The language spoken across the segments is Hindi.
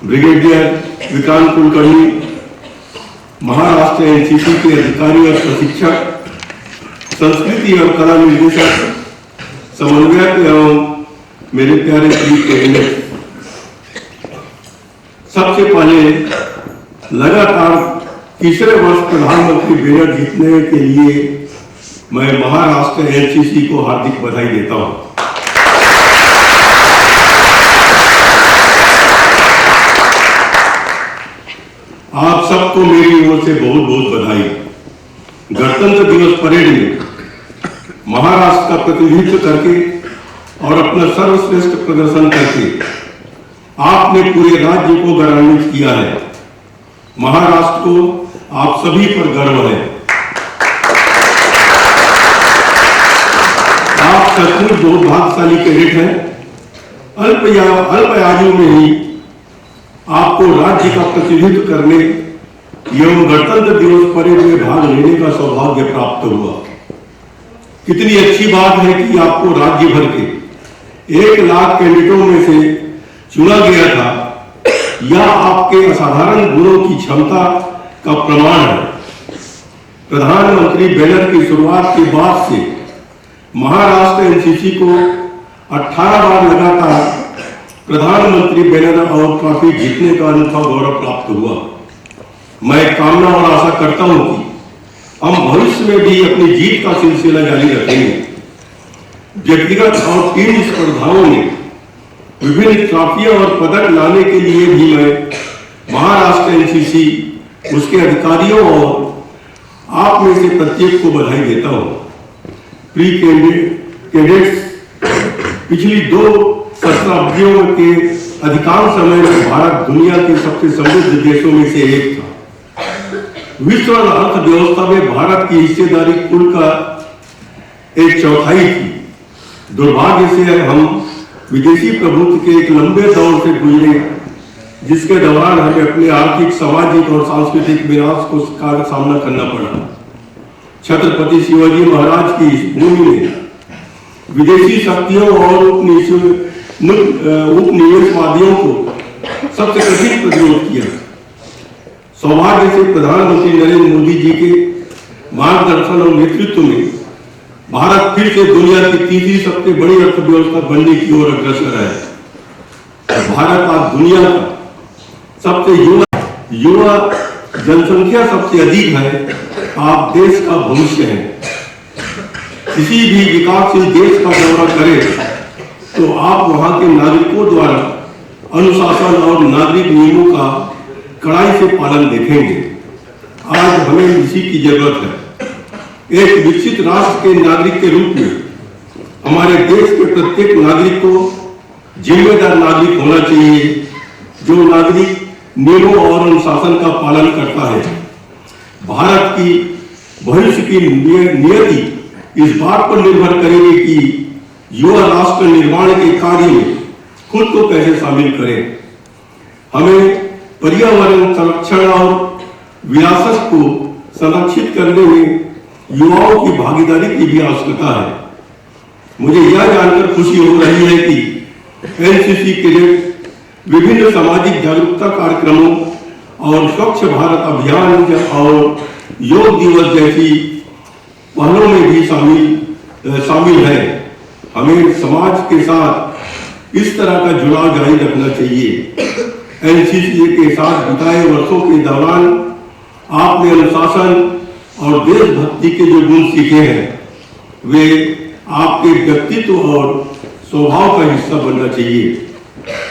ब्रिगेडियर विक्रांत कुलकर्णी, महाराष्ट्र एनसीसी के अधिकारी और प्रशिक्षक, संस्कृति और कला निर्देशक, समन्वयक एवं मेरे प्यारे श्री कैबिनेट, सबसे पहले लगातार तीसरे वर्ष प्रधानमंत्री बैनर जीतने के लिए मैं महाराष्ट्र एनसीसी को हार्दिक बधाई देता हूं। आप सबको मेरी ओर से बहुत बहुत बधाई। गणतंत्र दिवस परेड में महाराष्ट्र का प्रतिनिधित्व करके और अपना सर्वश्रेष्ठ प्रदर्शन करके आपने पूरे राज्य को गौरवान्वित किया है। महाराष्ट्र को आप सभी पर गर्व है। आप सचमुच बहुत भाग्यशाली कैडेट हैं। अल्प आयु में ही आपको राज्य का प्रतिनिधित्व करने एवं गणतंत्र दिवस परेड में भाग लेने का सौभाग्य प्राप्त हुआ। कितनी अच्छी बात है कि आपको राज्य भर के 1 लाख कैडेटों में से चुना गया था। यह आपके असाधारण गुणों की क्षमता का प्रमाण है। प्रधानमंत्री बैनर की शुरुआत के बाद से महाराष्ट्र एनसीसी को 18 बार लगातार प्रधानमंत्री बैनर और ट्रॉफी जीतने का अनूठा गौरव प्राप्त हुआ। मैं कामना और आशा करता हूं कि हम भविष्य में भी अपनी जीत का सिलसिला जारी रखेंगे। व्यक्तिगत और टीम स्पर्धाओं में विभिन्न ट्रॉफियां और पदक लाने के लिए भी मैं महाराष्ट्र एनसीसी, उसके अधिकारियों और आप में से प्रत्येक को बधाई देता हूं। प्री कैडेट्स, पिछली 2 शताब्दियों के अधिकांश समय में भारत दुनिया के सबसे समृद्ध देशों में से एक था। विश्व अर्थव्यवस्था में भारत की हिस्सेदारी कुल का 1/4 थी। दुर्भाग्य से हम विदेशी प्रभुत्व के एक लंबे दौर से गुजरे, जिसके दौरान हमें अपने आर्थिक, सामाजिक और सांस्कृतिक विनाश का सामना करना पड़ा। छत्रपति शिवाजी महाराज की इस भूमि में विदेशी शक्तियों और उपनिवेशवादियों को सबसे कठिन प्रतिरोध किया। सौभाग्य से प्रधानमंत्री नरेंद्र मोदी जी के मार्गदर्शन और नेतृत्व में भारत फिर से दुनिया की तीसरी सबसे बड़ी अर्थव्यवस्था बनने की ओर अग्रसर है। भारत आज दुनिया का सबसे युवा जनसंख्या सबसे अधिक है। आप देश का भविष्य हैं। किसी भी विकासशील देश का दौरा करें तो आप वहां के नागरिकों द्वारा अनुशासन और नागरिक नियमों का कड़ाई से पालन देखेंगे। आज हमें इसी की जरूरत है। एक विकसित राष्ट्र के नागरिक के रूप में हमारे देश के प्रत्येक नागरिक को जिम्मेदार नागरिक होना चाहिए, जो नागरिक नियमों और अनुशासन का पालन करता है। भारत की भविष्य की नियति इस बात पर निर्भर करेगी कि युवा राष्ट्र निर्माण के कार्य में खुद को कैसे शामिल करें। हमें पर्यावरण संरक्षण और विरासत को संरक्षित करने में युवाओं की भागीदारी की भी आवश्यकता है। मुझे यह जानकर खुशी हो रही है कि एनसीसी कैडेट विभिन्न सामाजिक जागरूकता कार्यक्रमों और स्वच्छ भारत अभियान और योग दिवस जैसी पहलों में भी शामिल है। हमें समाज के साथ इस तरह का जुड़ाव जारी रखना चाहिए। एनसीसी के साथ बिताए वर्षों के दौरान आपने अनुशासन और देशभक्ति के जो गुण सीखे हैं, वे आपके व्यक्तित्व और स्वभाव का हिस्सा बनना चाहिए।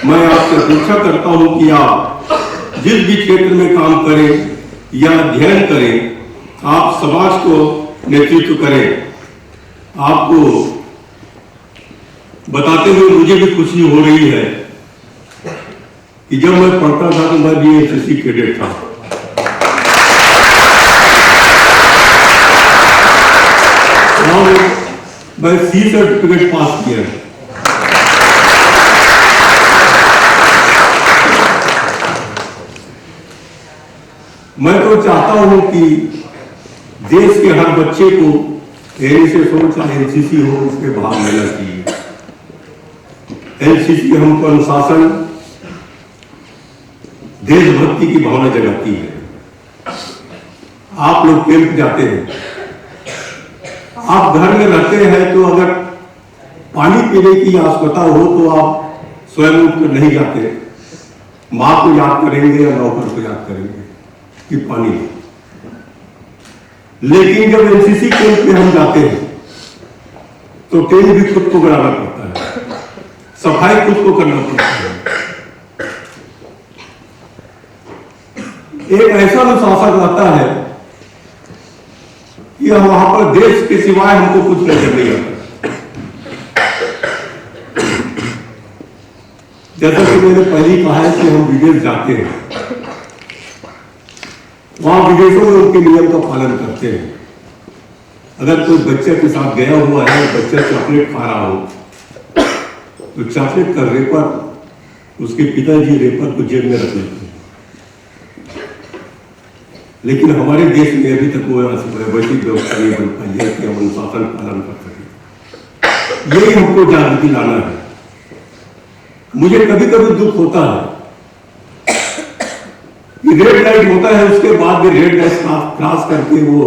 मैं आपसे अपेक्षा करता हूं कि आप जिस भी क्षेत्र में काम करें या अध्ययन करें, आप समाज को नेतृत्व करें। आपको बताते हुए मुझे भी खुशी हो रही है कि जब मैं पढ़ता था तो मैं भी एनसीसी कैडेट था। और मैं C सर्टिफिकेट पास किया है। मैं तो चाहता हूं कि देश के हर बच्चे को एनएसएस हो चाहे एनसीसी हो, उसके भाग लेना चाहिए। एनसीसी हमको अनुशासन, देशभक्ति की भावना जगाती है। आप लोग कैंप जाते हैं, आप घर में रहते हैं, तो अगर पानी पीने की आवश्यकता हो तो आप स्वयं उठकर नहीं जाते, माँ को याद करेंगे या नौकर को याद करेंगे कि पानी दो। लेकिन जब एनसीसी कैंप में हम जाते हैं तो टेंट भी खुद को बनाना पड़ता है, सफाई खुद को करना पड़ता है। एक ऐसा अनुशासन रहता है कि हम वहां पर देश के सिवाय हमको कुछ नजर नहीं आता। जैसा कि मैंने पहले कहा है कि हम विदेश जाते हैं, वहां विदेशों में उनके नियम का पालन करते हैं। अगर कोई बच्चे के साथ गया हुआ है, बच्चा चॉकलेट खा रहा हो, तो चॉकलेट का रेपर उसके पिताजी रेपर को जेब में रख लेते हैं। लेकिन हमारे देश में अभी तक वो वैसी व्यवस्था नहीं बन पाई है कि हम अनुशासन पालन कर सकें। यही हमको जागृति लाना है। मुझे कभी कभी दुख होता है कि रेड लाइट होता है, उसके बाद भी रेड लाइट क्रॉस करके वो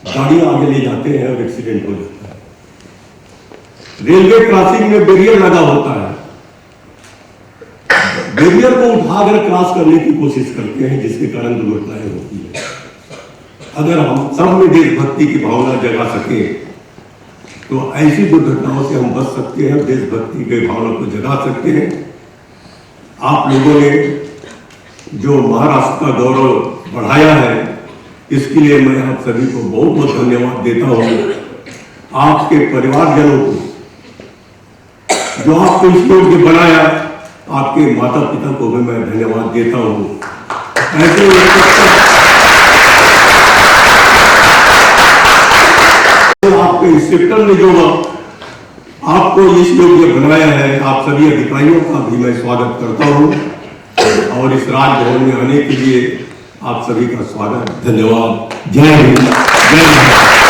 गाड़ी आगे ले जाते हैं और एक्सीडेंट हो जाता है। रेलवे क्रॉसिंग में बैरियर लगा होता है, बैरियर को उठाकर क्रॉस करने की कोशिश करते हैं, जिसके कारण दुर्घटनाएं होती है। अगर हम सब में देशभक्ति की भावना जगा सके तो ऐसी दुर्घटनाओं से हम बच सकते हैं, देशभक्ति की भावना को जगा सकते हैं। आप लोगों ने जो महाराष्ट्र का गौरव बढ़ाया है, इसके लिए मैं आप सभी को बहुत बहुत धन्यवाद देता हूं। आपके परिवारजनों को, जो आपको इस योग्य बनाया, आपके माता पिता को भी मैं धन्यवाद देता हूं। ऐसे आपके इंस्पेक्टर ने जो आपको इस योग्य बनाया है, आप सभी अधिकारियों का भी मैं स्वागत करता हूं और इस राजभवन में आने के लिए आप सभी का स्वागत, धन्यवाद। जय हिंद, जय भारत।